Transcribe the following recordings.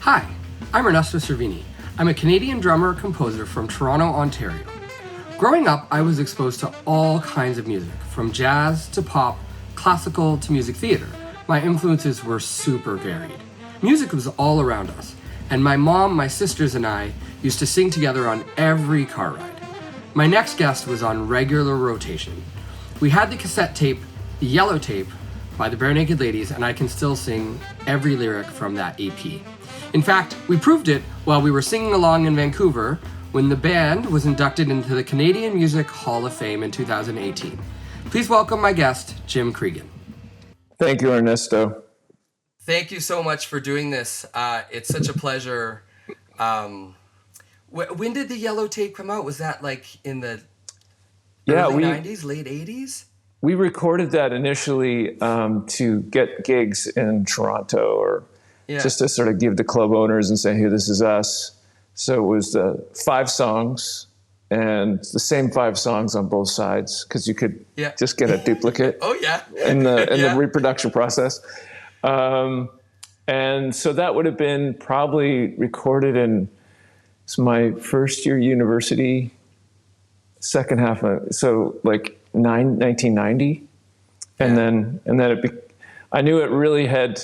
Hi, I'm Ernesto Cervini. I'm a Canadian drummer-composer from Toronto, Ontario. Growing up, I was exposed to all kinds of music, from jazz to pop, classical to music theater. My influences were super varied. Music was all around us, and my mom, my sisters, and I used to sing together on every car ride. My next guest was on regular rotation. We had the cassette tape, the yellow tape, by the Barenaked Ladies, and I can still sing every lyric from that EP. In fact, we proved it while we were singing along in Vancouver when the band was inducted into the Canadian Music Hall of Fame in 2018. Please welcome my guest, Jim Creeggan. Thank you, Ernesto. Thank you so much for doing this. It's such a pleasure. When did the yellow tape come out? Was that like in the early 90s, late 80s? We recorded that initially to get gigs in Toronto or just to sort of give the club owners and say, hey, this is us. So it was 5 songs and the same 5 songs on both sides because you could just get a duplicate in the reproduction process. And so that would have been probably recorded in my first year university, second half so like 1990. And then I knew it really had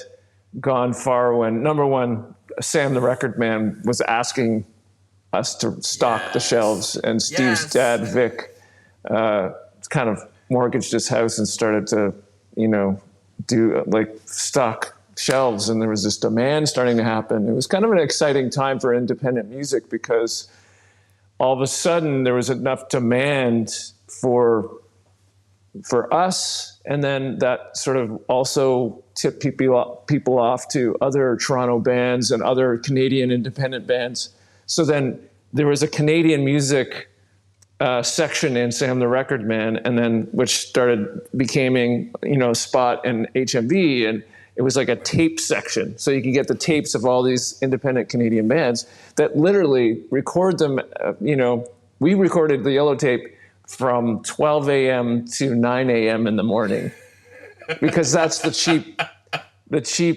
gone far when, number one, Sam the record man was asking us to stock the shelves, and Steve's dad, Vic, kind of mortgaged his house and started to, do like stock shelves, and there was this demand starting to happen. It was kind of an exciting time for independent music because all of a sudden there was enough demand for us, and then that sort of also tipped people off to other Toronto bands and other Canadian independent bands. So then there was a Canadian music section in Sam the Record Man, and then which becoming a spot in HMV, and it was like a tape section. So you could get the tapes of all these independent Canadian bands that literally record them. We recorded the yellow tape from 12 a.m. to 9 a.m. in the morning, because that's the cheap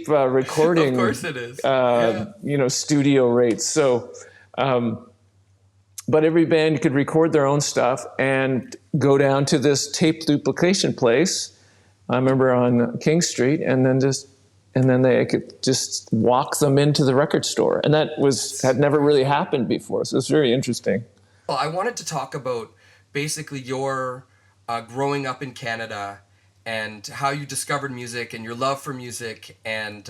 recording. Of course it is. Studio rates. So, but every band could record their own stuff and go down to this tape duplication place. I remember on King Street, and then they could just walk them into the record store, and that had never really happened before. So it's very interesting. Well, I wanted to talk about basically your growing up in Canada and how you discovered music and your love for music and,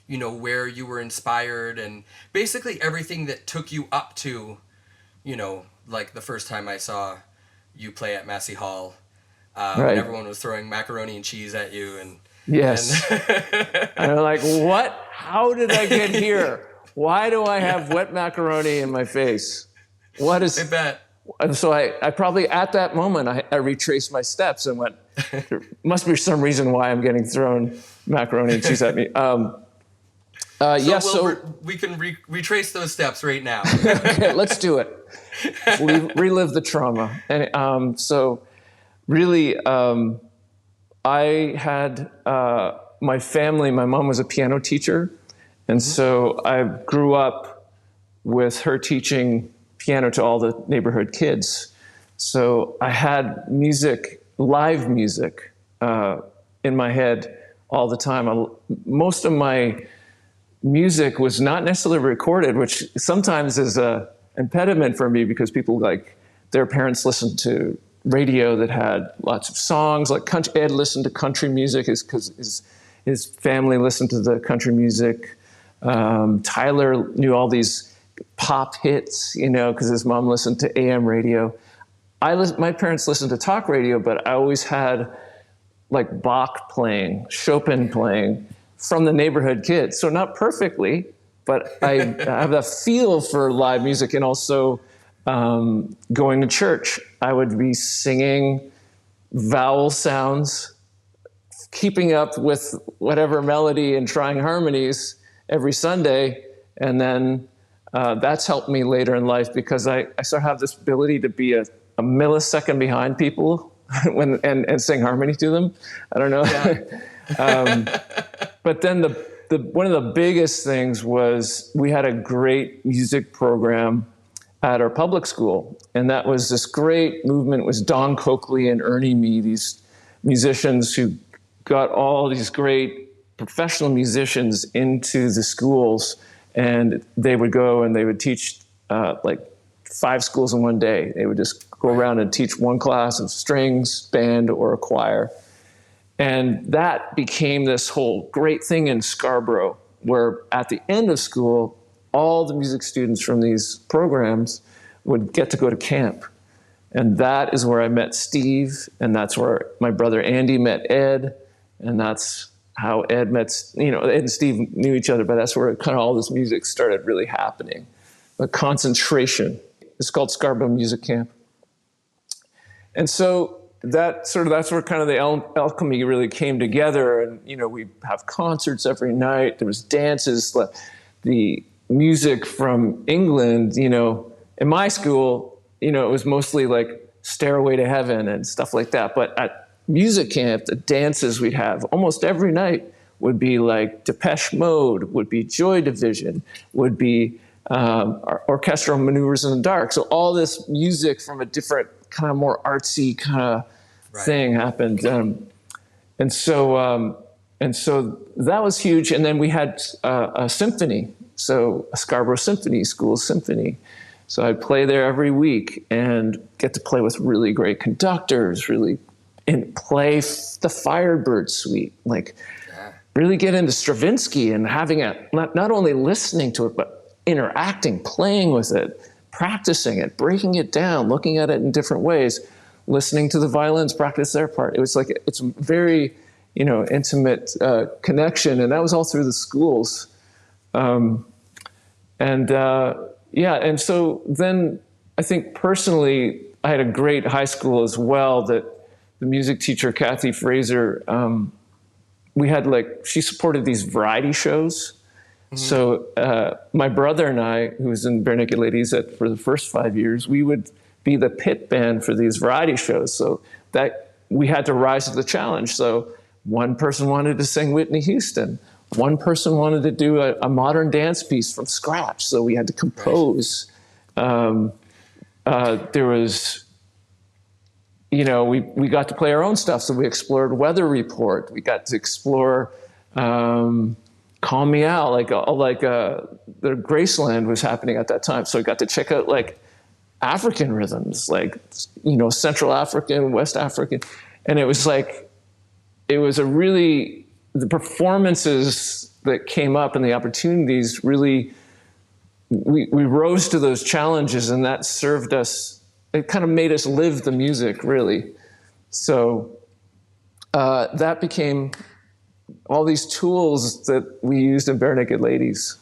where you were inspired and basically everything that took you up to, like the first time I saw you play at Massey Hall, when everyone was throwing macaroni and cheese at you. And I'm like, what? How did I get here? Why do I have wet macaroni in my face? What is... I bet. And so I probably, at that moment, I retraced my steps and went, there must be some reason why I'm getting thrown macaroni and cheese at me. We can retrace those steps right now. Okay, let's do it. Relive the trauma. And so really, I had my family, my mom was a piano teacher. And so I grew up with her teaching piano to all the neighborhood kids. So I had live music in my head all the time. Most of my music was not necessarily recorded, which sometimes is an impediment for me because people their parents listened to radio that had lots of songs. Like Ed listened to country music because his family listened to the country music. Tyler knew all these pop hits, because his mom listened to AM radio. My parents listened to talk radio, but I always had like Bach playing, Chopin playing from the neighborhood kids. So not perfectly, but I have a feel for live music. And also going to church, I would be singing vowel sounds, keeping up with whatever melody and trying harmonies every Sunday. And then that's helped me later in life because I sort of have this ability to be a millisecond behind people and sing harmony to them. I don't know. But then one of the biggest things was we had a great music program at our public school. And that was this great movement. It was Don Coakley and Ernie Me, these musicians who got all these great professional musicians into the schools. And they would go and they would teach like 5 schools in one day. They would just go around and teach one class of strings, band, or a choir. And that became this whole great thing in Scarborough, where at the end of school, all the music students from these programs would get to go to camp. And that is where I met Steve, and that's where my brother Andy met Ed, and that's how Ed met, Ed and Steve knew each other, but that's where kind of all this music started really happening. The concentration. It's called Scarborough Music Camp. And so that's where kind of the alchemy really came together. And, we have concerts every night. There was dances, the music from England, in my school, it was mostly like Stairway to Heaven and stuff like that. But at music camp, the dances we'd have almost every night would be like Depeche Mode, would be Joy Division, would be orchestral maneuvers in the dark. So all this music from a different kind of more artsy kind of thing happened. And so that was huge. And then we had a symphony. So a Scarborough Symphony, school symphony. So I'd play there every week and get to play with really great conductors, and play the Firebird Suite, really get into Stravinsky and having not only listening to it, but interacting, playing with it, practicing it, breaking it down, looking at it in different ways, listening to the violins practice their part. It was like, it's a very, intimate connection. And that was all through the schools. And so then I think personally, I had a great high school as well, that the music teacher, Kathy Fraser, we had she supported these variety shows. Mm-hmm. So my brother and I, who was in Barenaked Ladies for the first 5 years, we would be the pit band for these variety shows. So that we had to rise to the challenge. So one person wanted to sing Whitney Houston. One person wanted to do a modern dance piece from scratch, so we had to compose. There was, we got to play our own stuff, so we explored Weather Report. We got to explore Calm Me Out, the Graceland was happening at that time, so we got to check out African rhythms, Central African, West African, and it was the performances that came up and the opportunities really, we rose to those challenges, and that served us, it kind of made us live the music, really. So that became all these tools that we used in Barenaked Ladies.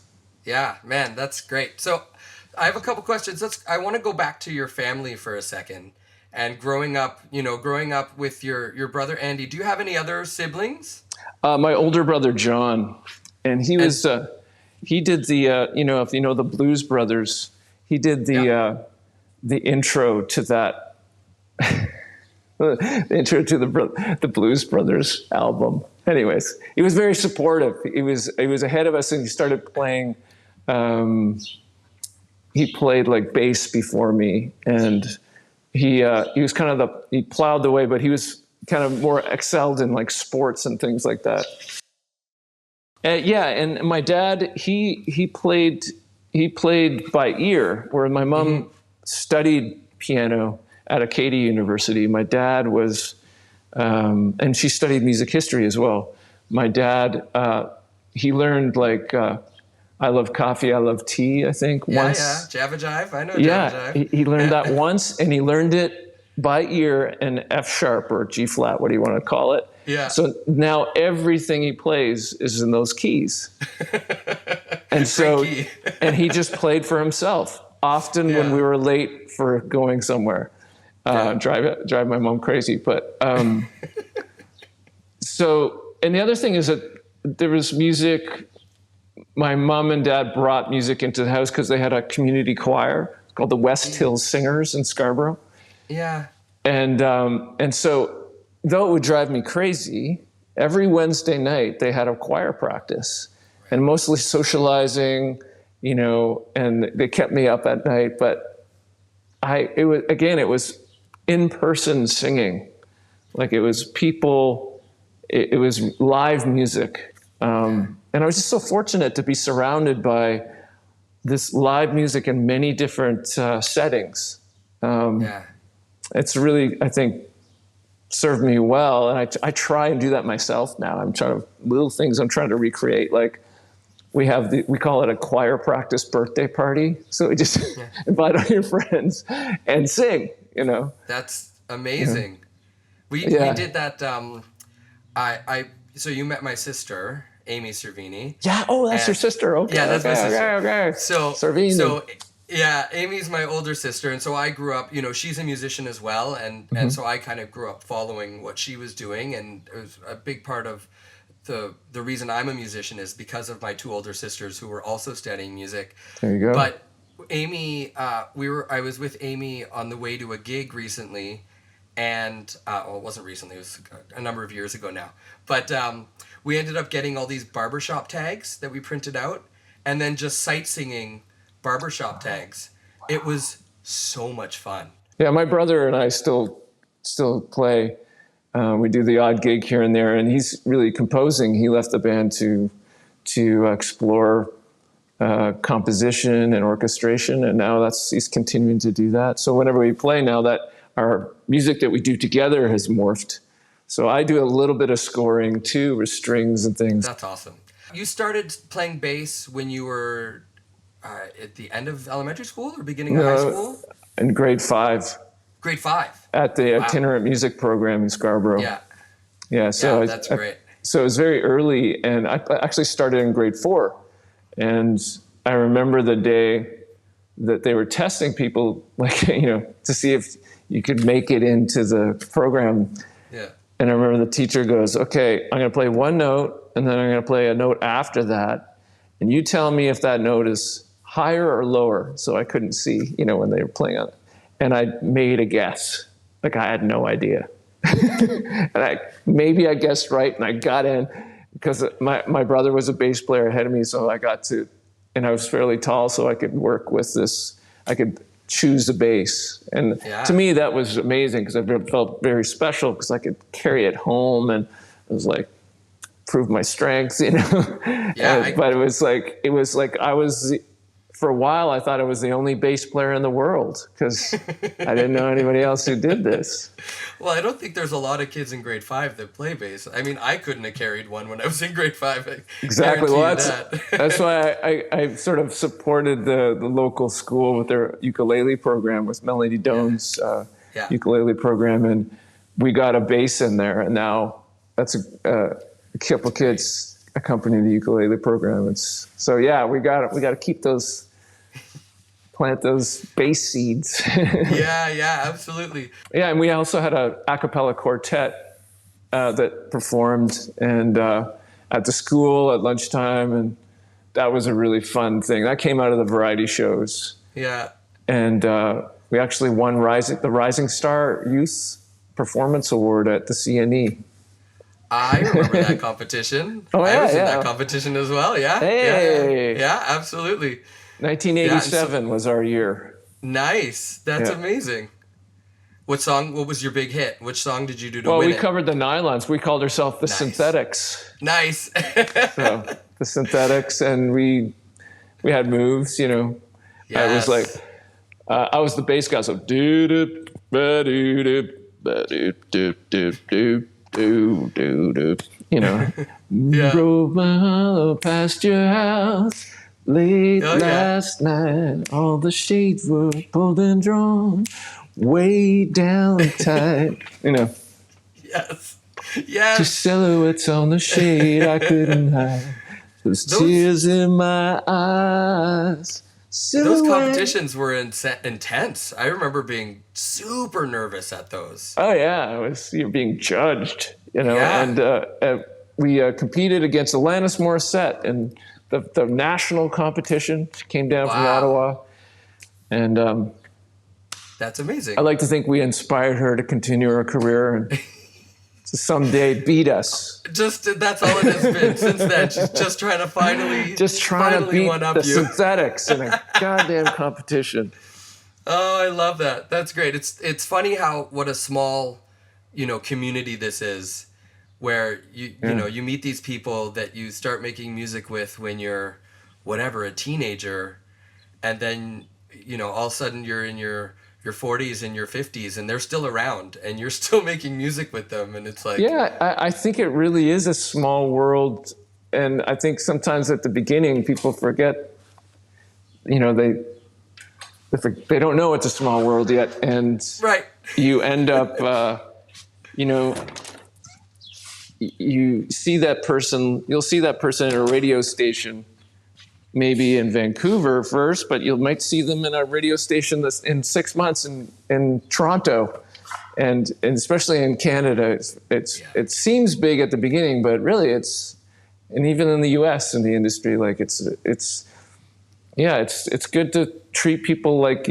Yeah, man, that's great. So I have a couple questions. I want to go back to your family for a second. And growing up with your brother Andy, do you have any other siblings? My older brother John, and he was he did the if you know the Blues Brothers, he did the intro to that, the intro to the Blues Brothers album. Anyways, he was very supportive. He was ahead of us, and he started playing. He played bass before me, and he was kind of he plowed the way, but he was kind of more excelled in sports and things like that. And my dad, he played by ear, where my mom studied piano at Acadia University. My dad was, and she studied music history as well. My dad, he learned I love coffee, I love tea, I think, once. Yeah, Java Jive, I know Java Jive. He learned that once, and he learned it by ear in F sharp or G flat, what do you want to call it? Yeah. So now everything he plays is in those keys. And so, and he just played for himself, often when we were late for going somewhere, drive my mom crazy. But, so, and the other thing is that there was music. My mom and dad brought music into the house because they had a community choir called the West Hills Singers in Scarborough. Yeah. And so, though it would drive me crazy, every Wednesday night they had a choir practice. and mostly socializing, you know, and they kept me up at night. But it was in-person singing. Like, it was people, it was live music. And I was just so fortunate to be surrounded by this live music in many different settings. It's really, I think, served me well. And I try and do that myself now. I'm trying to, little things I'm trying to recreate. Like, we call it a choir practice birthday party. So we just invite all your friends and sing, you know. That's amazing. We did that. So you met my sister, Amy Cervini. Yeah. Oh, that's your sister. Okay. Yeah, that's my sister. Okay. So Cervini. So yeah, Amy's my older sister, and so I grew up. You know, she's a musician as well, and so I kind of grew up following what she was doing, and it was a big part of the reason I'm a musician is because of my two older sisters who were also studying music. There you go. But Amy, I was with Amy on the way to a gig recently, and well, it wasn't recently, it was a number of years ago now. But we ended up getting all these barbershop tags that we printed out, and then just sight singing barbershop tags. It was so much fun. Yeah, my brother and I still play. We do the odd gig here and there, and he's really composing. He left the band to explore composition and orchestration, and now he's continuing to do that. So whenever we play now, that our music that we do together has morphed. So I do a little bit of scoring too, with strings and things. That's awesome. You started playing bass when you were at the end of elementary school or beginning of high school? In grade 5. Grade 5? At the itinerant music program in Scarborough. Yeah. Yeah, so that's great. So it was very early, and I actually started in grade 4. And I remember the day that they were testing people, like, you know, to see if you could make it into the program. Yeah. And I remember the teacher goes, okay, I'm going to play one note, and then I'm going to play a note after that. And you tell me if that note is higher or lower. So I couldn't see, you know, when they were playing on it. And I made a guess. Like, I had no idea. And maybe I guessed right, and I got in because my brother was a bass player ahead of me. So I got to, and I was fairly tall, so I could work with this. I could choose the bass. And to me, that was amazing because I felt very special because I could carry it home, and it was like, prove my strengths, you know. But it was like I was, for a while I thought I was the only bass player in the world because I didn't know anybody else who did this. Well, I don't think there's a lot of kids in grade 5 that play bass. I mean, I couldn't have carried one when I was in grade 5. Exactly. Well, that's why I sort of supported the local school with their ukulele program, with Melody Doan's ukulele program, and we got a bass in there, and now that's a couple of kids accompany the ukulele program. We got to keep those, plant those bass seeds. Yeah, absolutely. Yeah, and we also had a cappella quartet that performed and at the school at lunchtime, and that was a really fun thing. That came out of the variety shows. Yeah. And we actually won the Rising Star Youth Performance Award at the CNE. I remember that competition. Oh, yeah, I was in that competition as well, yeah. Hey. Yeah, absolutely. 1987 was our year. Nice. That's amazing. What was your big hit? Which song did you do to win we covered the Nylons. We called ourselves the Synthetics. Nice. So, the Synthetics, and we had moves, you know. Yes. I was like, I was the bass guy, so do-do, ba-do-do, ba-do, do-do, do, you know. Drove my hollow past your house late last night. All the shades were pulled and drawn way down tight. You know. Yes. Two silhouettes on the shade I couldn't hide. There's tears in my eyes. Silhouette. Those competitions were intense. I remember being super nervous at those. Oh yeah, you're being judged, you know. Yeah. And we competed against Alanis Morissette in the national competition. She came down from Ottawa, and that's amazing. I like to think we inspired her to continue her career, and to someday beat us. Just that's all it has been since then. Just trying to finally beat one up the you. synthetics in a goddamn competition. Oh, I love that. That's great. It's funny what a small, community this is, where you meet these people that you start making music with when you're whatever, a teenager, and then all of a sudden you're in your 40s and your 50s and they're still around and you're still making music with them, and it's like, I think it really is a small world. And I think sometimes at the beginning people forget, they don't know it's a small world yet, and right. You end up you'll see that person in a radio station, maybe in Vancouver first, but you might see them in a radio station that's in 6 months in Toronto, and especially in Canada, it seems big at the beginning, but really and even in the U.S. in the industry, like it's good to treat people like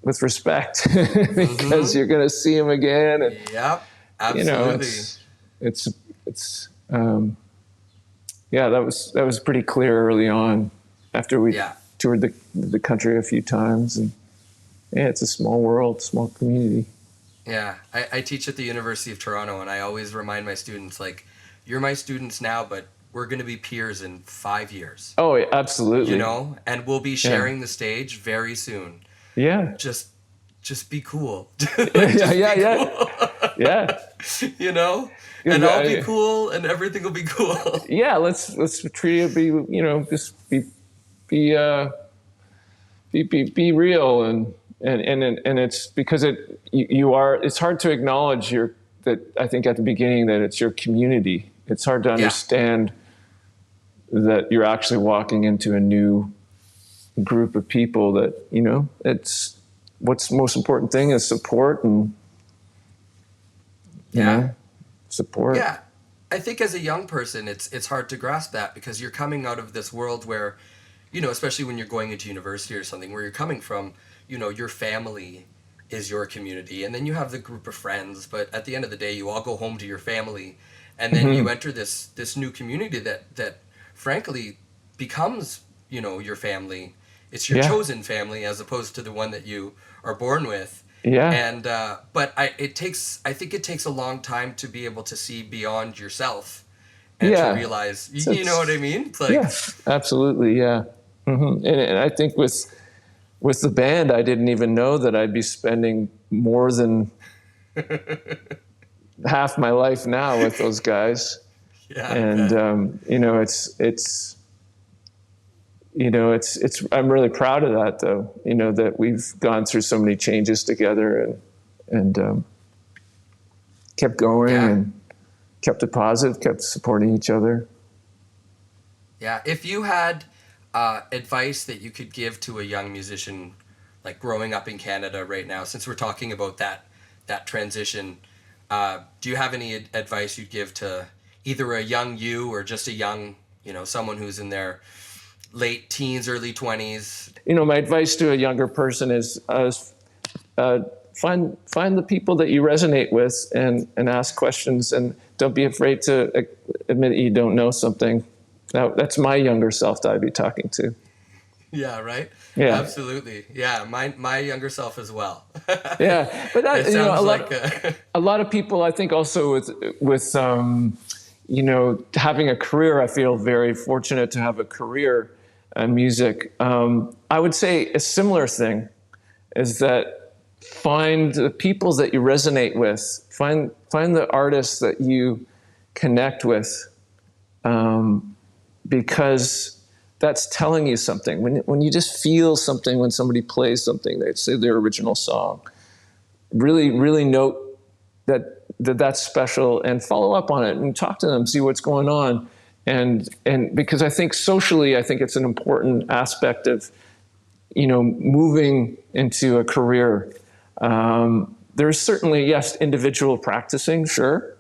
with respect because you're going to see them again, and yep, absolutely. That was pretty clear early on after we toured the country a few times, and it's a small world, small community. Yeah, I teach at the University of Toronto, and I always remind my students, like, you're my students now, but we're going to be peers in 5 years. Oh, yeah, absolutely. And we'll be sharing the stage very soon. Yeah. Just be cool. Yeah. And I'll be cool, and everything will be cool. Yeah, let's treat it, just be real, and it's because it's hard to acknowledge that I think at the beginning that it's your community. It's hard to understand that you're actually walking into a new group of people that, it's what's the most important thing is support and support. Yeah. I think as a young person, it's hard to grasp that because you're coming out of this world where, especially when you're going into university or something, where you're coming from, your family is your community, and then you have the group of friends, but at the end of the day, you all go home to your family, and then you enter this new community that frankly becomes, your family. It's your chosen family as opposed to the one that you are born with. Yeah. And but I think it takes a long time to be able to see beyond yourself and to realize, you know what I mean? It's like, absolutely, yeah. Mm-hmm. And I think with the band, I didn't even know that I'd be spending more than half my life now with those guys. Yeah. And I'm really proud of that, though, that we've gone through so many changes together and kept going and kept it positive, kept supporting each other. Yeah. If you had advice that you could give to a young musician, like growing up in Canada right now, since we're talking about that transition, do you have any advice you'd give to either a young you or just a young, someone who's in their late teens, early 20s? My advice to a younger person is find the people that you resonate with and ask questions, and don't be afraid to admit that you don't know something. That's my younger self that I'd be talking to. Yeah, right? Yeah. Absolutely. Yeah, my younger self as well. Yeah, but that, it sounds a lot of people, I think, also with having a career, I feel very fortunate to have a career in music. I would say a similar thing is that find the people that you resonate with, find the artists that you connect with, because that's telling you something. When you just feel something when somebody plays something, they say their original song, really, really note that's special and follow up on it and talk to them, see what's going on. And because I think socially, I think it's an important aspect of, moving into a career. There's certainly, yes, individual practicing, sure.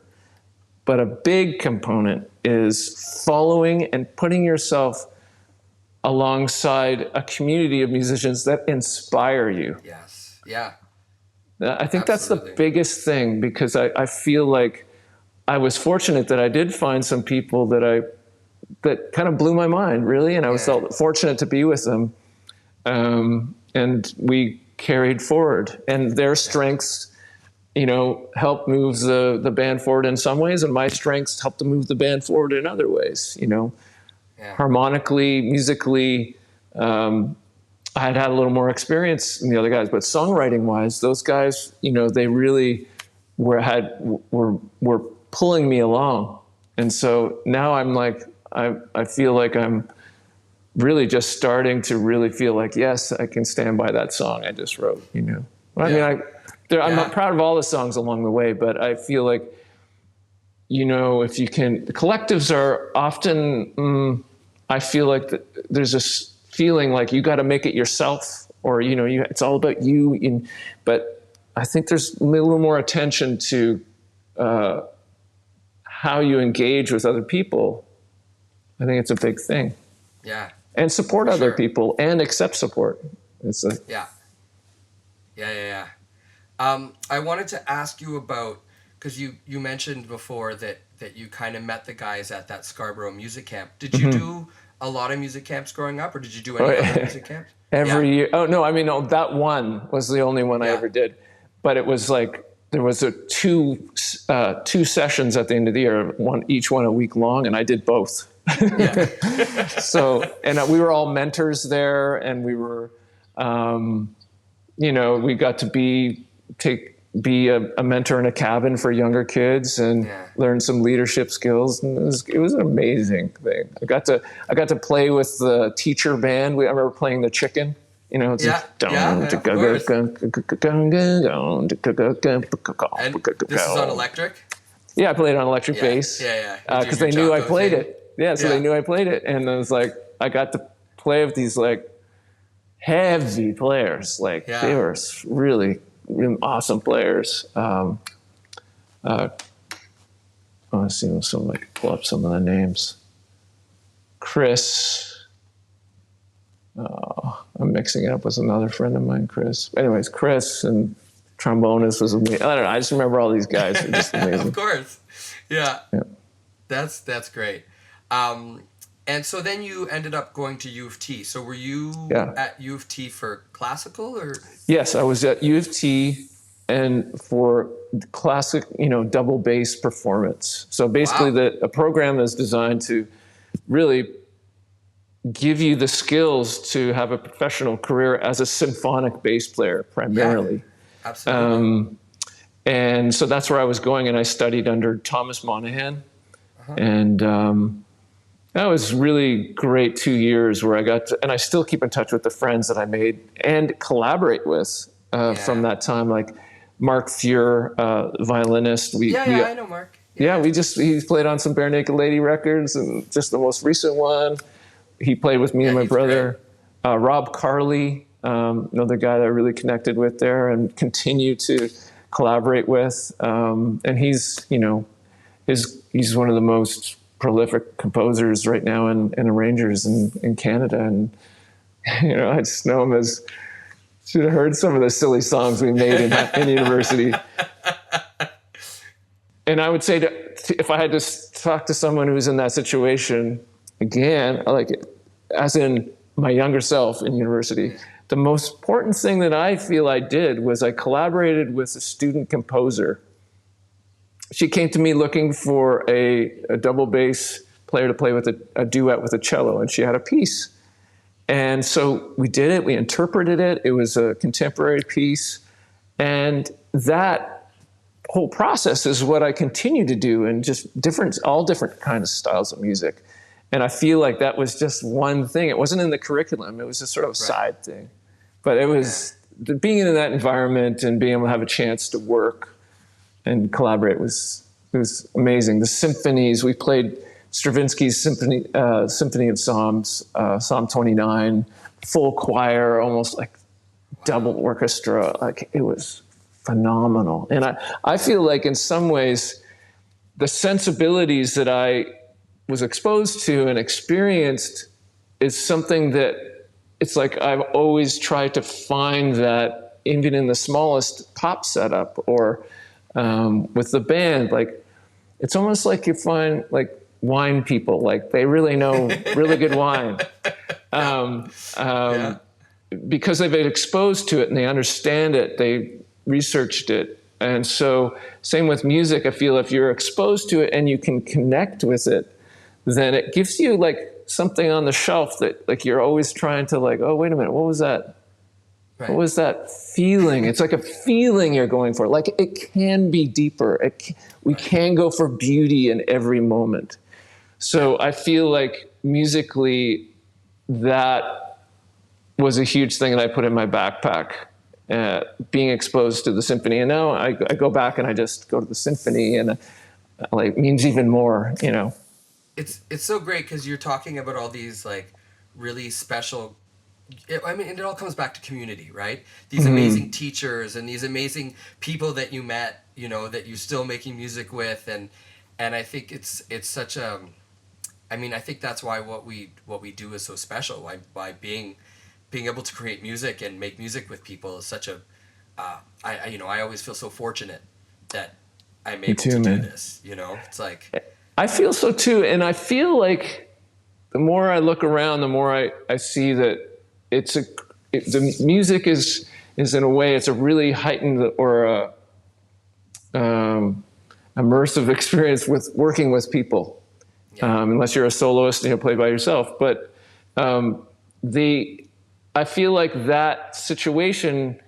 But a big component is following and putting yourself alongside a community of musicians that inspire you. Yes. Yeah. I think that's the Absolutely. biggest thing, because I feel like I was fortunate that I did find some people that kind of blew my mind, really, and I was felt fortunate to be with them. And we carried forward, and their strengths, helped move the band forward in some ways, and my strengths helped to move the band forward in other ways. Harmonically, musically, I had a little more experience than the other guys, but songwriting wise, those guys, they really were pulling me along. And so now I'm like, I feel like I'm really just starting to really feel like, yes, I can stand by that song I just wrote, I mean, I'm not proud of all the songs along the way, but I feel like, if you can, the collectives are often, I feel like there's this feeling like you got to make it yourself, or, it's all about you. But I think there's a little more attention to how you engage with other people. I think it's a big thing. Yeah. And support other people and accept support. It's Yeah. I wanted to ask you about, because you mentioned before that you kind of met the guys at that Scarborough music camp. Did you do a lot of music camps growing up, or did you do any other music camps? Every year. Oh, no, that one was the only one I ever did. But it was like, there was two sessions at the end of the year, each one a week long, and I did both. So, and we were all mentors there, and we were, we got to be a mentor in a cabin for younger kids and learn some leadership skills. And it was an amazing thing. I got to play with the teacher band. I remember playing the chicken. And this is on electric? Yeah, I played on electric bass. Because they knew I played it. So they knew I played it. And I was like, I got to play with these like heavy players. Like they were really awesome players. Let's see, pull up some of the names. Chris. I'm mixing it up with another friend of mine, Chris. Anyways, Chris and trombonist was amazing. I don't know. I just remember all these guys were just amazing. Of course. Yeah. That's great. And so then you ended up going to U of T. So were you at U of T for classical, or? Yes, I was at U of T and for classic, double bass performance. So basically a program is designed to really give you the skills to have a professional career as a symphonic bass player primarily. Yeah, absolutely. And so that's where I was going, and I studied under Thomas Monahan. And that was really great 2 years where I got to, and I still keep in touch with the friends that I made and collaborate with from that time, like Mark Fuhr, violinist. I know Mark. He played on some Barenaked Lady records, and just the most recent one. He played with me and my brother. Rob Carley, another guy that I really connected with there and continue to collaborate with. And he's one of the most prolific composers right now and arrangers in Canada. And, I just know him as, should have heard some of the silly songs we made in university. And I would say if I had to talk to someone who's in that situation, again, as in my younger self in university, the most important thing that I feel I did was I collaborated with a student composer. She came to me looking for a double bass player to play with a duet with a cello, and she had a piece. And so we did it, we interpreted it. It was a contemporary piece. And that whole process is what I continue to do in just all different kinds of styles of music. And I feel like that was just one thing. It wasn't in the curriculum. It was just sort of a side thing. But it was being in that environment and being able to have a chance to work and collaborate was amazing. The symphonies, we played Stravinsky's Symphony of Psalms, Psalm 29, full choir, almost like double orchestra. Like, it was phenomenal. And I feel like in some ways, the sensibilities that I was exposed to and experienced is something that it's like I've always tried to find that even in the smallest pop setup or with the band, like it's almost like you find like wine people, like they really know really good wine. Yeah. Because they've been exposed to it and they understand it, they researched it. And so same with music, I feel if you're exposed to it and you can connect with it, then it gives you like something on the shelf that like you're always trying to like, oh, wait a minute, what was that? Right. What was that feeling? It's like a feeling you're going for. Like it can be deeper. We can go for beauty in every moment. So I feel like musically that was a huge thing that I put in my backpack, being exposed to the symphony. And now I go back and I just go to the symphony, and like means even more, you know. It's so great because you're talking about all these like really special. I mean, and it all comes back to community, right? These amazing teachers and these amazing people that you met, you know, that you're still making music with, and I think it's such a. I mean, I think that's why what we do is so special. By being able to create music and make music with people is such a. I always feel so fortunate that I'm able to do this. You know, it's like. I feel so too, and I feel like the more I look around, the more I see that the music is in a way it's a really heightened or immersive experience with working with people. Yeah. Unless you're a soloist and you play by yourself. But I feel like that situation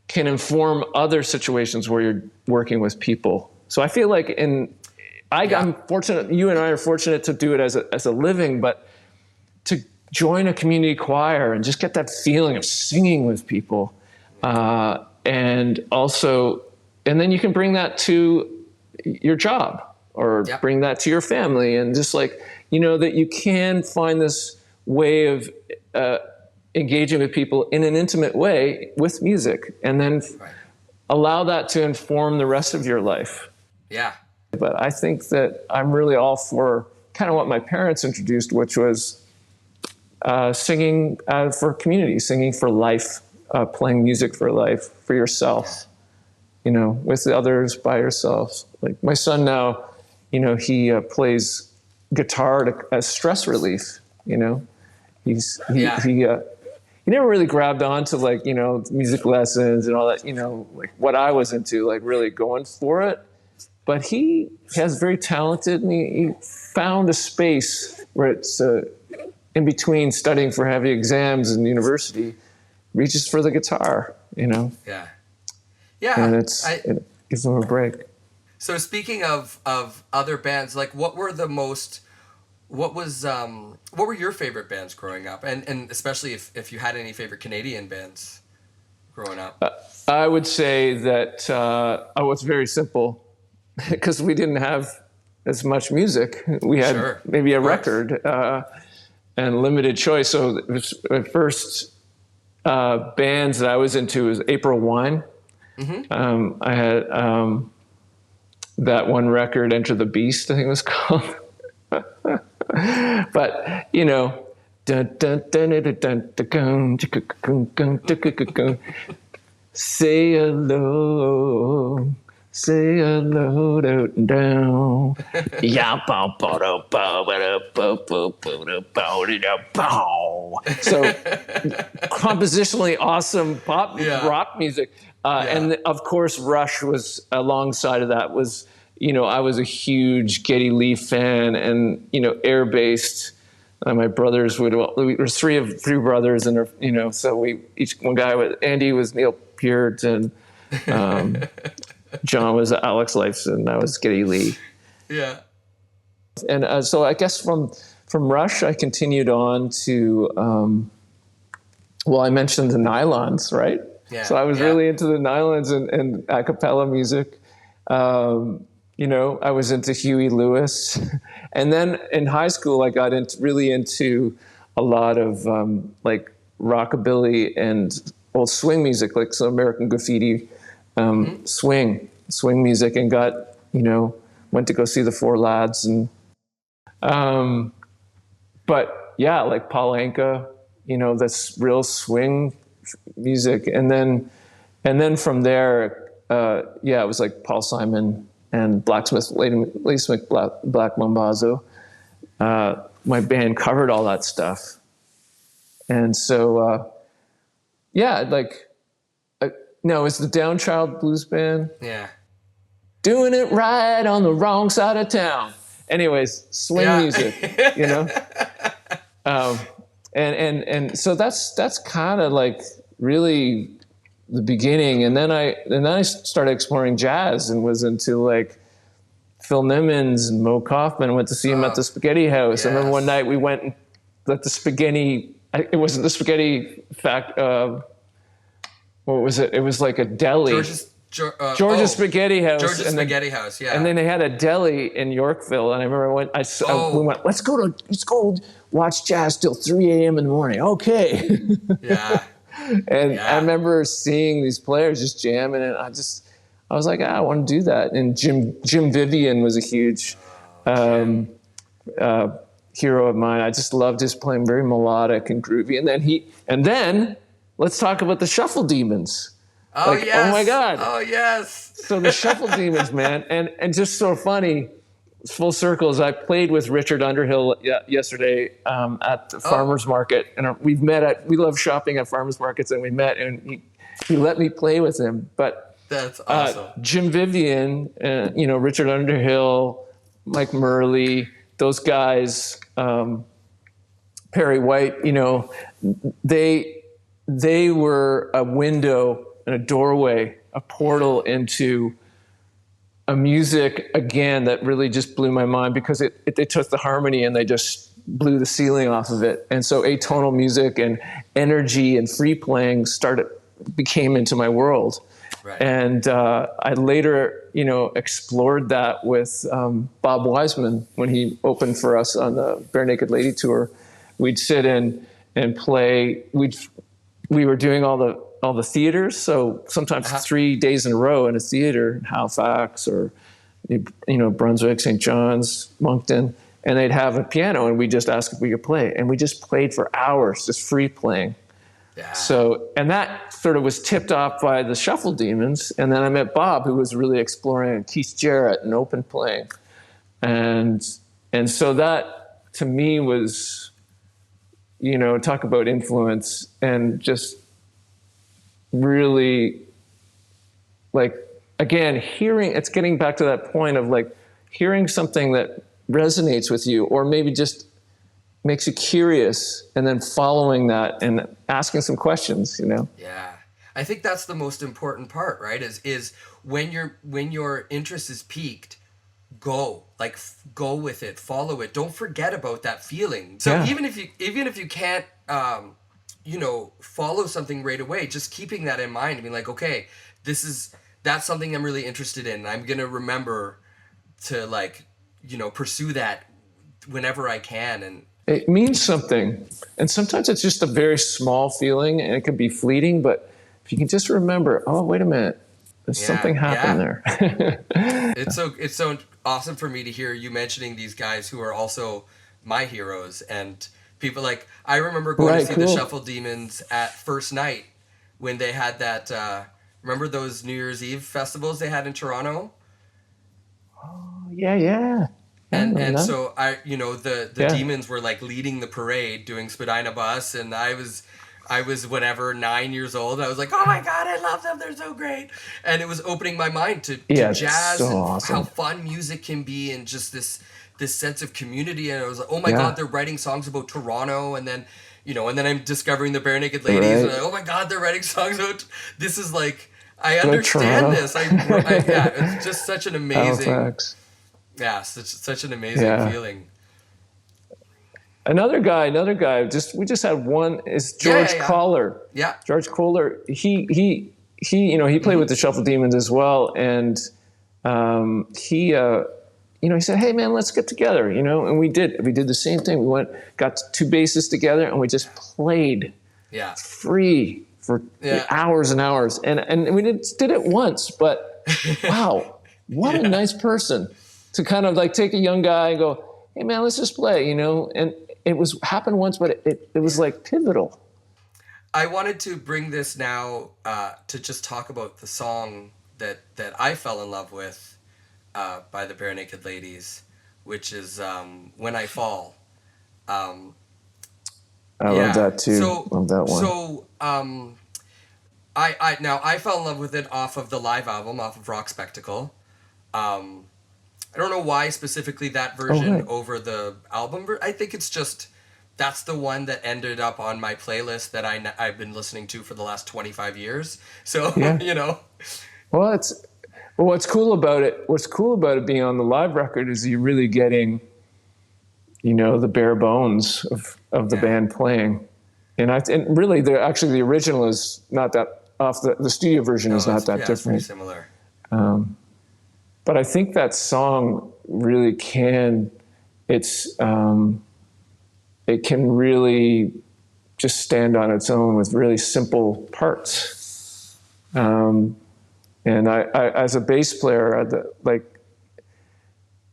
can inform other situations where you're working with people. So I feel like I'm fortunate, you and I are fortunate to do it as a living, but to join a community choir and just get that feeling of singing with people. And then you can bring that to your job or bring that to your family, and just like, you know, that you can find this way of engaging with people in an intimate way with music, and then allow that to inform the rest of your life. Yeah. But I think that I'm really all for kind of what my parents introduced, which was singing for community, singing for life, playing music for life, for yourself, you know, with the others, by yourself. Like my son now, you know, he plays guitar as stress relief, you know. He never really grabbed on to like, you know, music lessons and all that, you know, like what I was into, like really going for it. But he has very talented, and he found a space where it's in between studying for heavy exams in university, reaches for the guitar, you know? Yeah. Yeah. And it gives him a break. So speaking of other bands, like what were your favorite bands growing up? And especially if you had any favorite Canadian bands growing up? I would say that I was very simple. Because we didn't have as much music. We had maybe a record and limited choice. So the first bands that I was into was April Wine. Mm-hmm. I had that one record, Enter the Beast, I think it was called. But, you know, say hello. Say hello down. So compositionally awesome rock music. And of course, Rush was alongside of that. Was, you know, I was a huge Geddy Lee fan, and, you know, air-based. My brothers we were three brothers, and, you know, so Andy was Neil Peart, and John was Alex Lifeson, I was Geddy Lee. Yeah. And so I guess from Rush, I continued on to, I mentioned the Nylons, right? Yeah. So I was really into the Nylons and a cappella music. You know, I was into Huey Lewis. And then in high school, I got really into a lot of like rockabilly and old swing music, like some American Graffiti, swing music, and got, you know, went to go see the Four Lads, and but yeah, like Paul Anka, you know, that's real swing music. And then And then from there, it was like Paul Simon and Ladysmith Black Mambazo. My band covered all that stuff. And so, no, it's the Downchild Blues Band. Yeah. Doing it right on the wrong side of town. Anyways, swing music, you know? And so that's kind of like really the beginning. And then I started exploring jazz and was into like Phil Nimmons and Mo Kaufman. Went to see him at the Spaghetti House. Yes. I remember one night we went and let the spaghetti, it wasn't the spaghetti what was it? It was like a deli. George's Spaghetti House. George's Spaghetti House, yeah. And then they had a deli in Yorkville, and I remember we went, let's go watch jazz till 3 a.m. in the morning. Okay. Yeah. And I remember seeing these players just jamming, and I was like, I want to do that. And Jim Vivian was a huge hero of mine. I just loved his playing, very melodic and groovy. And then let's talk about the Shuffle Demons. Oh, yes. Oh my God. Oh, yes. So the Shuffle Demons, man. And just so funny, full circles, I played with Richard Underhill yesterday at the farmer's market. And we love shopping at farmer's markets, and we met, and he let me play with him. But that's awesome. Jim Vivian, Richard Underhill, Mike Murley, those guys, Perry White, they were a window and a doorway, a portal into a music, again, that really just blew my mind, because they took the harmony and they just blew the ceiling off of it. And so atonal music and energy and free playing became into my world. Right. And I later, explored that with Bob Wiseman when he opened for us on the Barenaked Lady tour. We'd sit in and play. We were doing all the theaters, so sometimes 3 days in a row in a theater in Halifax or Brunswick, St. John's, Moncton, and they'd have a piano, and we just asked if we could play, and we just played for hours, just free playing. Yeah. So, and that sort of was tipped off by the Shuffle Demons, and then I met Bob, who was really exploring Keith Jarrett and open playing, and so that to me was, talk about influence, and just really, like, again, it's getting back to that point of like hearing something that resonates with you, or maybe just makes you curious, and then following that and asking some questions, Yeah. I think that's the most important part, right? Is when your interest is piqued, go with it, follow it. Don't forget about that feeling. So even if you can't, follow something right away, just keeping that in mind and being like, okay, that's something I'm really interested in. I'm going to remember to pursue that whenever I can. And it means something. And sometimes it's just a very small feeling, and it can be fleeting, but if you can just remember, oh, wait a minute, there's something happened there. It's so awesome for me to hear you mentioning these guys who are also my heroes, and people like, I remember going to see the Shuffle Demons at First Night when they had that, remember those New Year's Eve festivals they had in Toronto? Oh, yeah. And so the Demons were like leading the parade doing Spadina Bus, and I was whatever, 9 years old. I was like, oh my God, I love them. They're so great. And it was opening my mind to jazz, so and awesome. How fun music can be, and just this sense of community. And I was like, oh my God, they're writing songs about Toronto. And then, I'm discovering the Barenaked Ladies. Right. And I'm like, oh my God, they're writing songs about, this is like, I understand this. It's just such an amazing, Halifax. Such an amazing feeling. Another guy, we just had one, is George Kohler. Yeah. George Kohler, he played with the Shuffle Demons as well. And he said, hey man, let's get together, and we did the same thing. We got two bassists together, and we just played free for hours and hours. And we did it once, but wow, what a nice person to kind of like take a young guy and go, hey man, let's just play, and it happened once, but it was like pivotal. I wanted to bring this now to just talk about the song that I fell in love with by the Barenaked Ladies, which is "When I Fall." Um, I love yeah. that too. Love that one. I fell in love with it off of the live album, off of Rock Spectacle. Um, I don't know why specifically that version over the album. I think it's just that's the one that ended up on my playlist that I've been listening to for the last 25 years. So, you know. Well, what's cool about it being on the live record is you're really getting, you know, the bare bones of the band playing. And really, the original is not that off. The studio version is not that different. It's pretty similar. But I think that song really it can really just stand on its own with really simple parts. And I as a bass player, you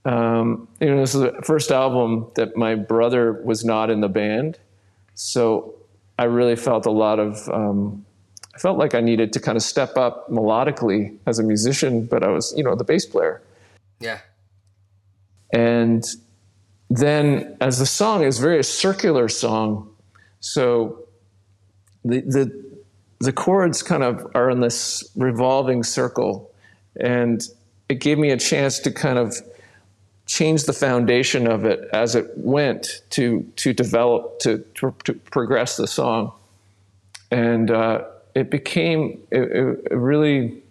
know, this is the first album that my brother was not in the band. So I really felt I felt like I needed to kind of step up melodically as a musician, but I was, you know, the bass player. Yeah. And then as the song is very a circular song, so the chords kind of are in this revolving circle, and it gave me a chance to kind of change the foundation of it as it went to develop, to progress the song. And it became really,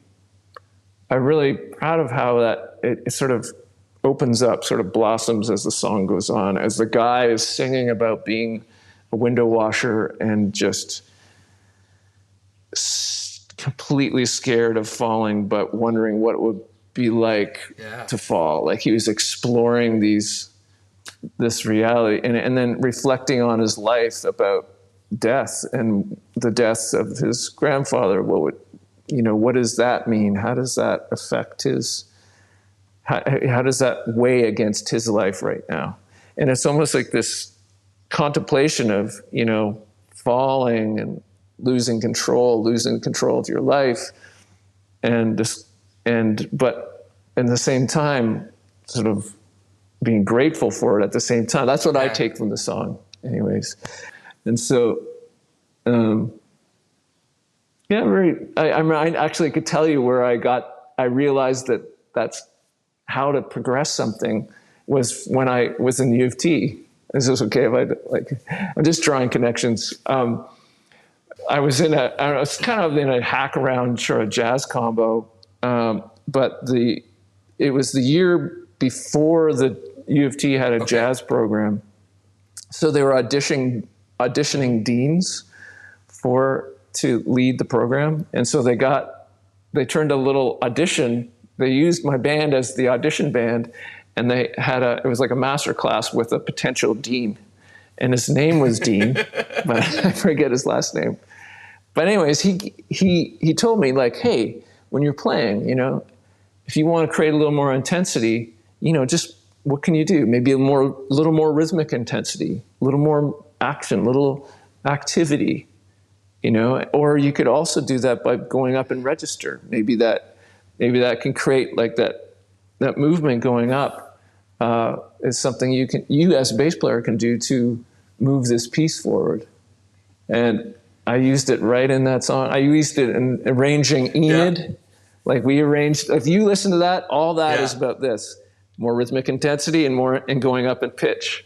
I'm really proud of how that it sort of opens up, sort of blossoms as the song goes on, as the guy is singing about being a window washer and just completely scared of falling, but wondering what it would be like to fall. Like he was exploring this reality and then reflecting on his life about death and the death of his grandfather. What does that mean? How does that affect how does that weigh against his life right now? And it's almost like this contemplation of, you know, falling and losing control of your life. But at the same time, sort of being grateful for it at the same time. That's what I take from the song anyways. And so, I actually could tell you where I realized that that's how to progress something was when I was in U of T. Is this okay if I'm just drawing connections. I was kind of in a hack around sort of jazz combo. But it was the year before the U of T had a jazz program. So they were auditioning deans to lead the program. And so they turned a little audition. They used my band as the audition band, and it was like a master class with a potential dean. And his name was Dean, but I forget his last name. But anyways, he told me, like, hey, when you're playing, you know, if you want to create a little more intensity, you know, just what can you do? Maybe a little more rhythmic intensity, a little more action, little activity, you know, or you could also do that by going up and register. Maybe that can create like that movement going up is something you as a bass player can do to move this piece forward. And I used it right in that song. I used it in arranging Enid. Yeah. Like we arranged, if you listen to that, all that is about this. More rhythmic intensity and going up in pitch,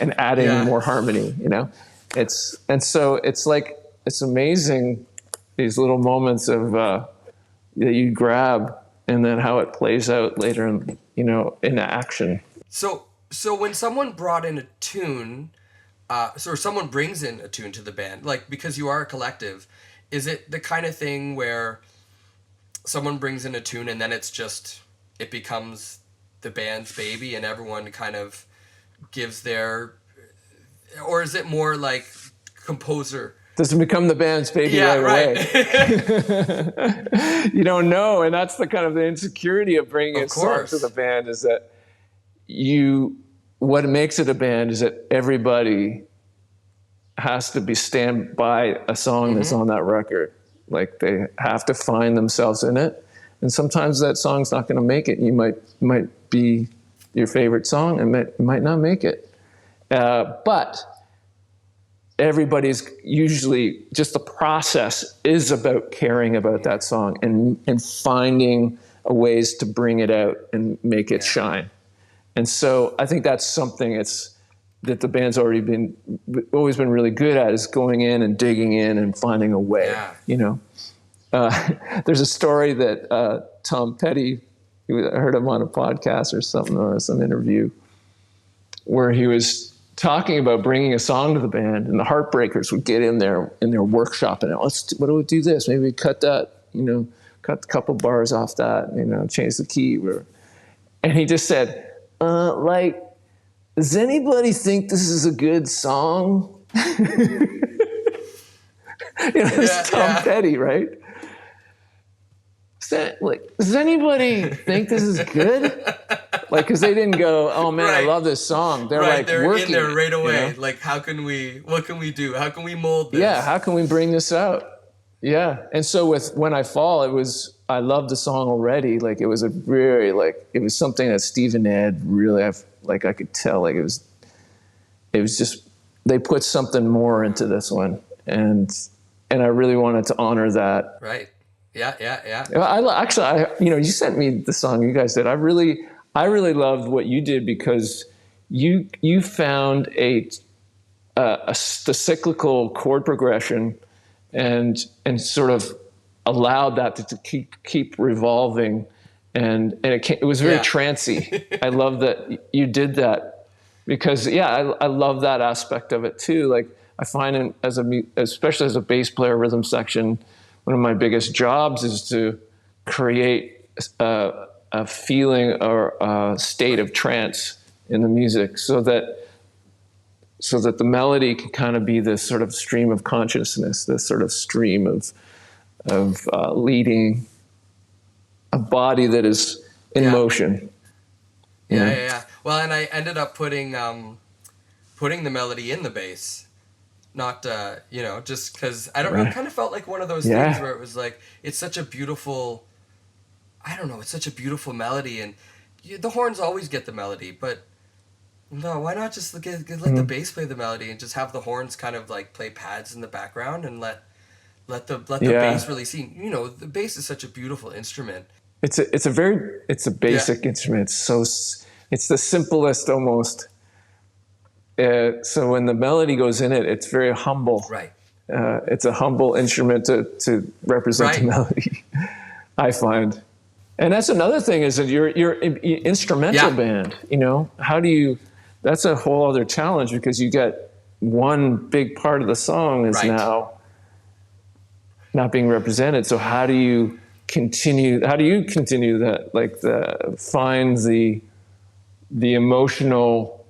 and adding more harmony, you know? So it's amazing, these little moments of, that you grab and then how it plays out later in action. So when someone brought in a tune, or someone brings in a tune to the band, like, because you are a collective, is it the kind of thing where someone brings in a tune and then it becomes the band's baby and everyone kind of gives or is it more like composer? Does it become the band's baby right away? You don't know, and that's the kind of the insecurity of bringing a song to the band is that what makes it a band is that everybody has to be stand by a song that's on that record. Like they have to find themselves in it. And sometimes that song's not going to make it. You might be your favorite song and might not make it. But everybody's usually just the process is about caring about that song and finding ways to bring it out and make it shine. And so I think that's something that the band's always been really good at, is going in and digging in and finding a way, you know. There's a story that Tom Petty, I heard him on a podcast or something, or some interview, where he was talking about bringing a song to the band, and the Heartbreakers would get in their workshop and what do we do this? Maybe we cut that, you know, cut a couple bars off that, you know, change the key. And he just said, like, does anybody think this is a good song? You know, it's Tom Petty, right? Does anybody think this is good? Like, because they didn't go, oh man, I love this song. They're like, they're working in there right away. You know? Like, what can we do? How can we mold this? Yeah, how can we bring this out? Yeah. And so with When I Fall, I loved the song already. Like, it was it was something that Steve and Ed really, I could tell, like it was just, they put something more into this one. And I really wanted to honor that. Right. Yeah. I you sent me the song you guys did. I really loved what you did, because you found the cyclical chord progression and sort of allowed that to keep revolving, and it was very trancey. I love that you did that, because I love that aspect of it too. Like, I find especially as a bass player, rhythm section, one of my biggest jobs is to create a feeling or a state of trance in the music, so that the melody can kind of be this sort of stream of consciousness, this sort of stream of leading a body that is in motion. Yeah. Well, and I ended up putting the melody in the bass. Not, just because, I don't know, it kind of felt like one of those things where it was like, it's such a beautiful, it's such a beautiful melody, and the horns always get the melody, but no, why not just let the bass play the melody and just have the horns kind of like play pads in the background and let the bass really sing. You know, the bass is such a beautiful instrument. It's a basic instrument. It's the simplest almost. So when the melody goes in it, it's very humble. Right. It's a humble instrument to represent the melody, I find. And that's another thing, is that you're instrumental band. You know, that's a whole other challenge, because you get one big part of the song is now not being represented. So how do you continue that, find the emotional.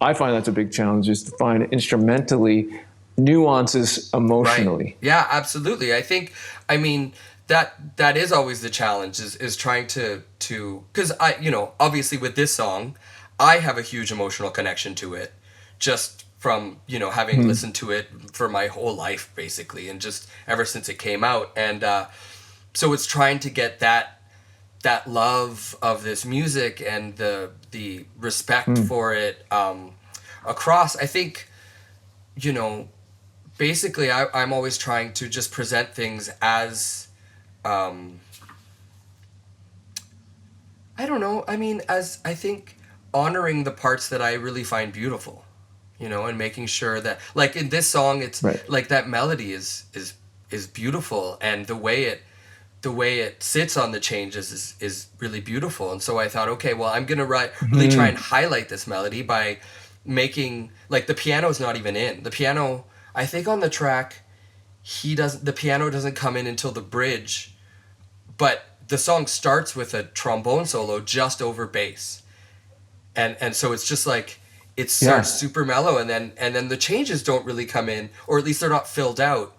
I find that's a big challenge, is to find instrumentally nuances emotionally. Right. Yeah, absolutely. I mean, that is always the challenge, is trying to, because obviously with this song, I have a huge emotional connection to it, just from, having listened to it for my whole life, basically, and just ever since it came out. And so it's trying to get that love of this music and the respect for it across. I think, basically I'm always trying to just present things as, I don't know, I mean, as I think honoring the parts that I really find beautiful, and making sure that, like in this song, it's like that melody is beautiful, and the way it sits on the changes is really beautiful. And so I thought, okay, well, I'm gonna really try and highlight this melody by making, like, the piano's not even in. The piano, I think on the track, the piano doesn't come in until the bridge, but the song starts with a trombone solo just over bass. And so it's just like, it starts super mellow, and then the changes don't really come in, or at least they're not filled out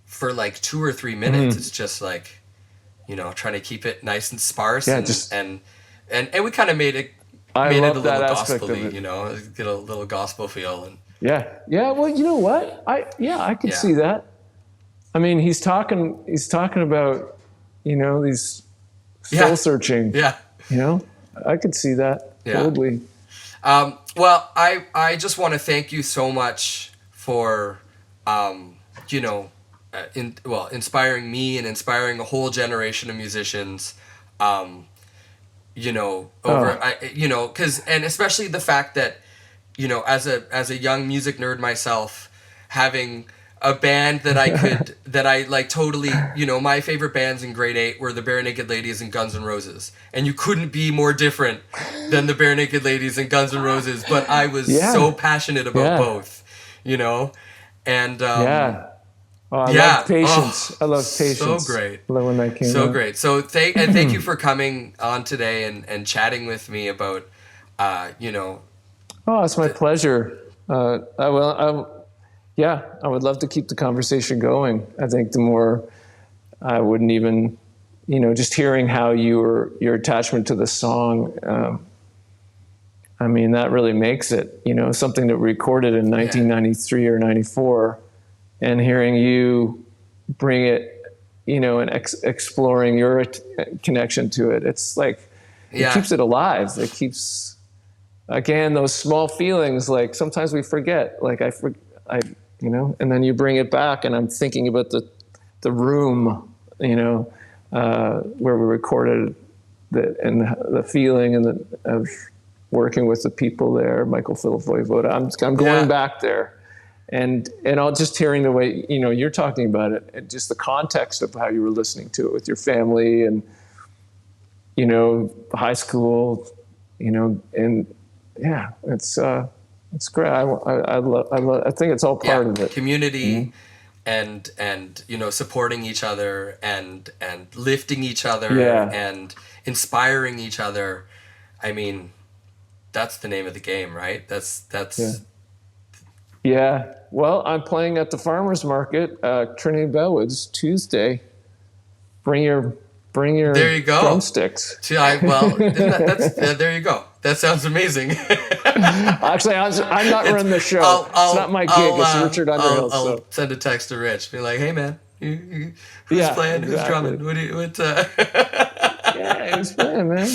for like 2 or 3 minutes. It's just like, trying to keep it nice and sparse, and we kind of made it a little gospel-y, get a little gospel feel. And Yeah. Yeah. Well, you know what? I could see that. I mean, he's talking about, these soul searching. Yeah. I could see that totally. Well, I just want to thank you so much for, inspiring me and inspiring a whole generation of musicians. And especially the fact that, as a young music nerd myself, having a band that I could that I like totally, my favorite bands in grade 8 were the Barenaked Ladies and Guns N' Roses, and you couldn't be more different than the Barenaked Ladies and Guns N' Roses, but I was so passionate about both, and I love Patience. I love Patience. So great. I love when that came out. Great. So thank you for coming on today and chatting with me about Oh, it's my pleasure. I would love to keep the conversation going. I think the more I wouldn't even, just hearing how your attachment to the song, that really makes it, something that we recorded in 1993 or 94, and hearing you bring it, and exploring your connection to it. It's like, it keeps it alive. It keeps, again, those small feelings, like sometimes we forget, like and then you bring it back, and I'm thinking about the room, where we recorded and the feeling of working with the people there, Michael Philip Voivoda. I'm going back there, and I'll just hearing the way, you're talking about it, and just the context of how you were listening to it with your family and, high school, and it's great. I think it's all part of it. Community, and supporting each other and lifting each other and inspiring each other. I mean, that's the name of the game, right? That's. Yeah. Well, I'm playing at the farmers market, Trinity Bellwoods, Tuesday. Bring your there you go. Drumsticks. There you go. That sounds amazing. Actually, I'm not running the show. It's not my gig. It's Richard Underhill. I'll send a text to Rich. Be like, hey, man, who's playing? Exactly. Who's drumming? Yeah, who's playing, man?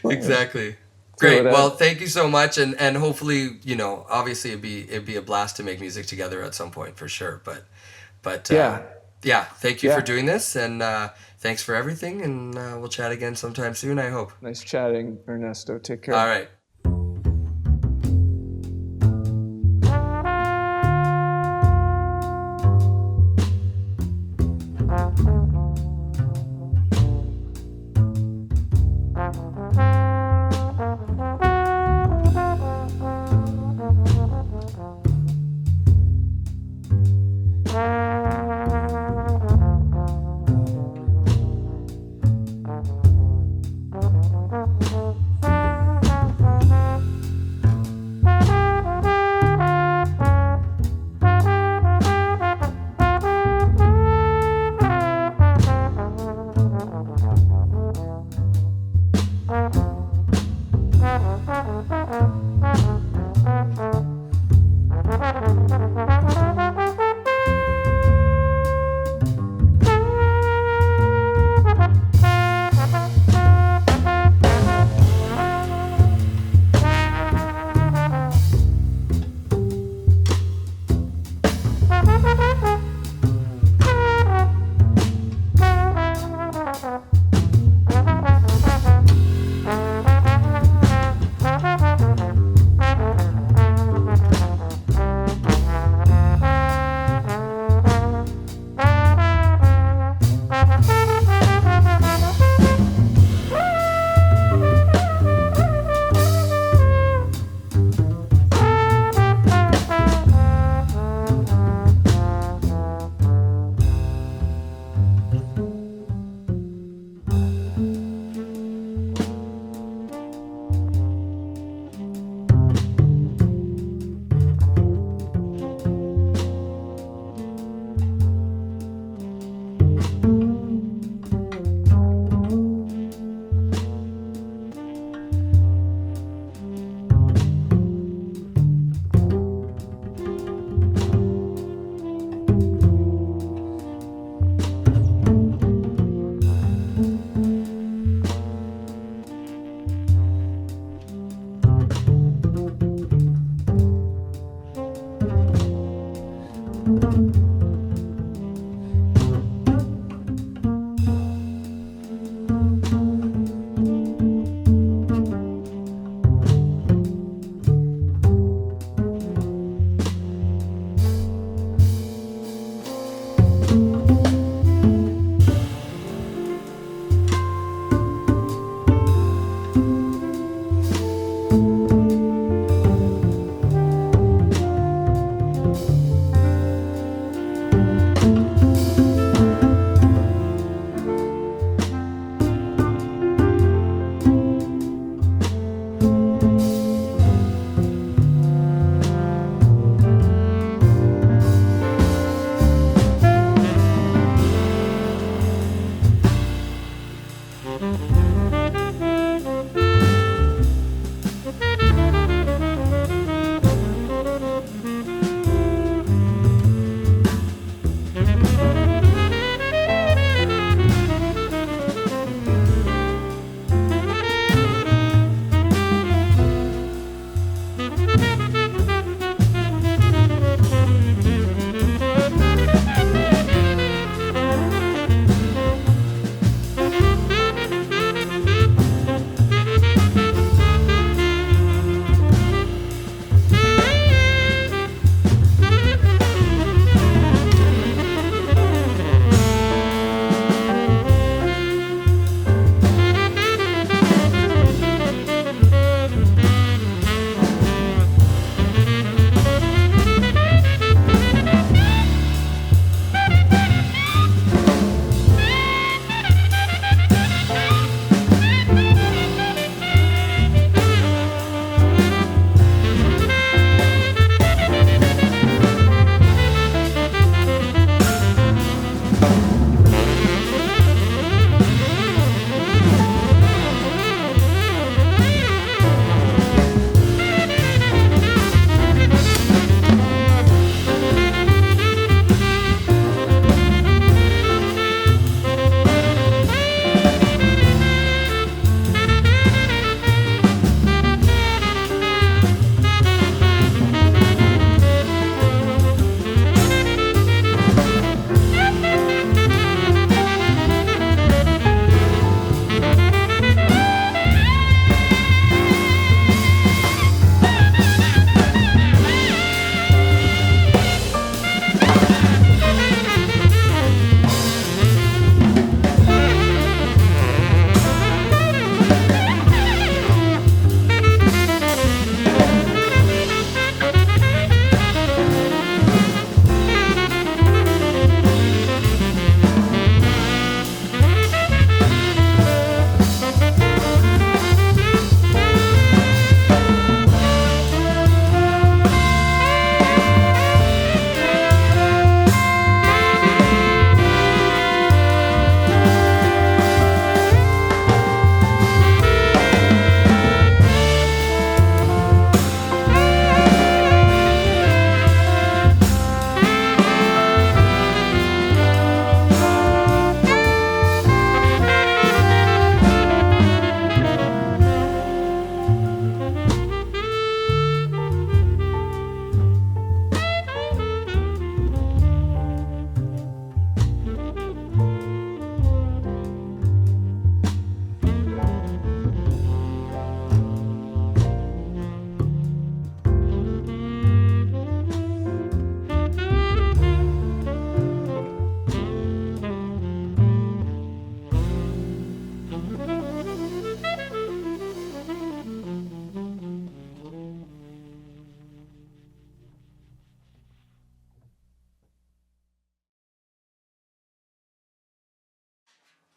Exactly. Great. Well, thank you so much, and hopefully, obviously, it'd be a blast to make music together at some point for sure. But thank you for doing this, and thanks for everything, and we'll chat again sometime soon, I hope. Nice chatting, Ernesto. Take care. All right.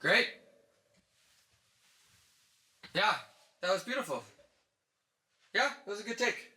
Great. Yeah, that was beautiful. Yeah, it was a good take.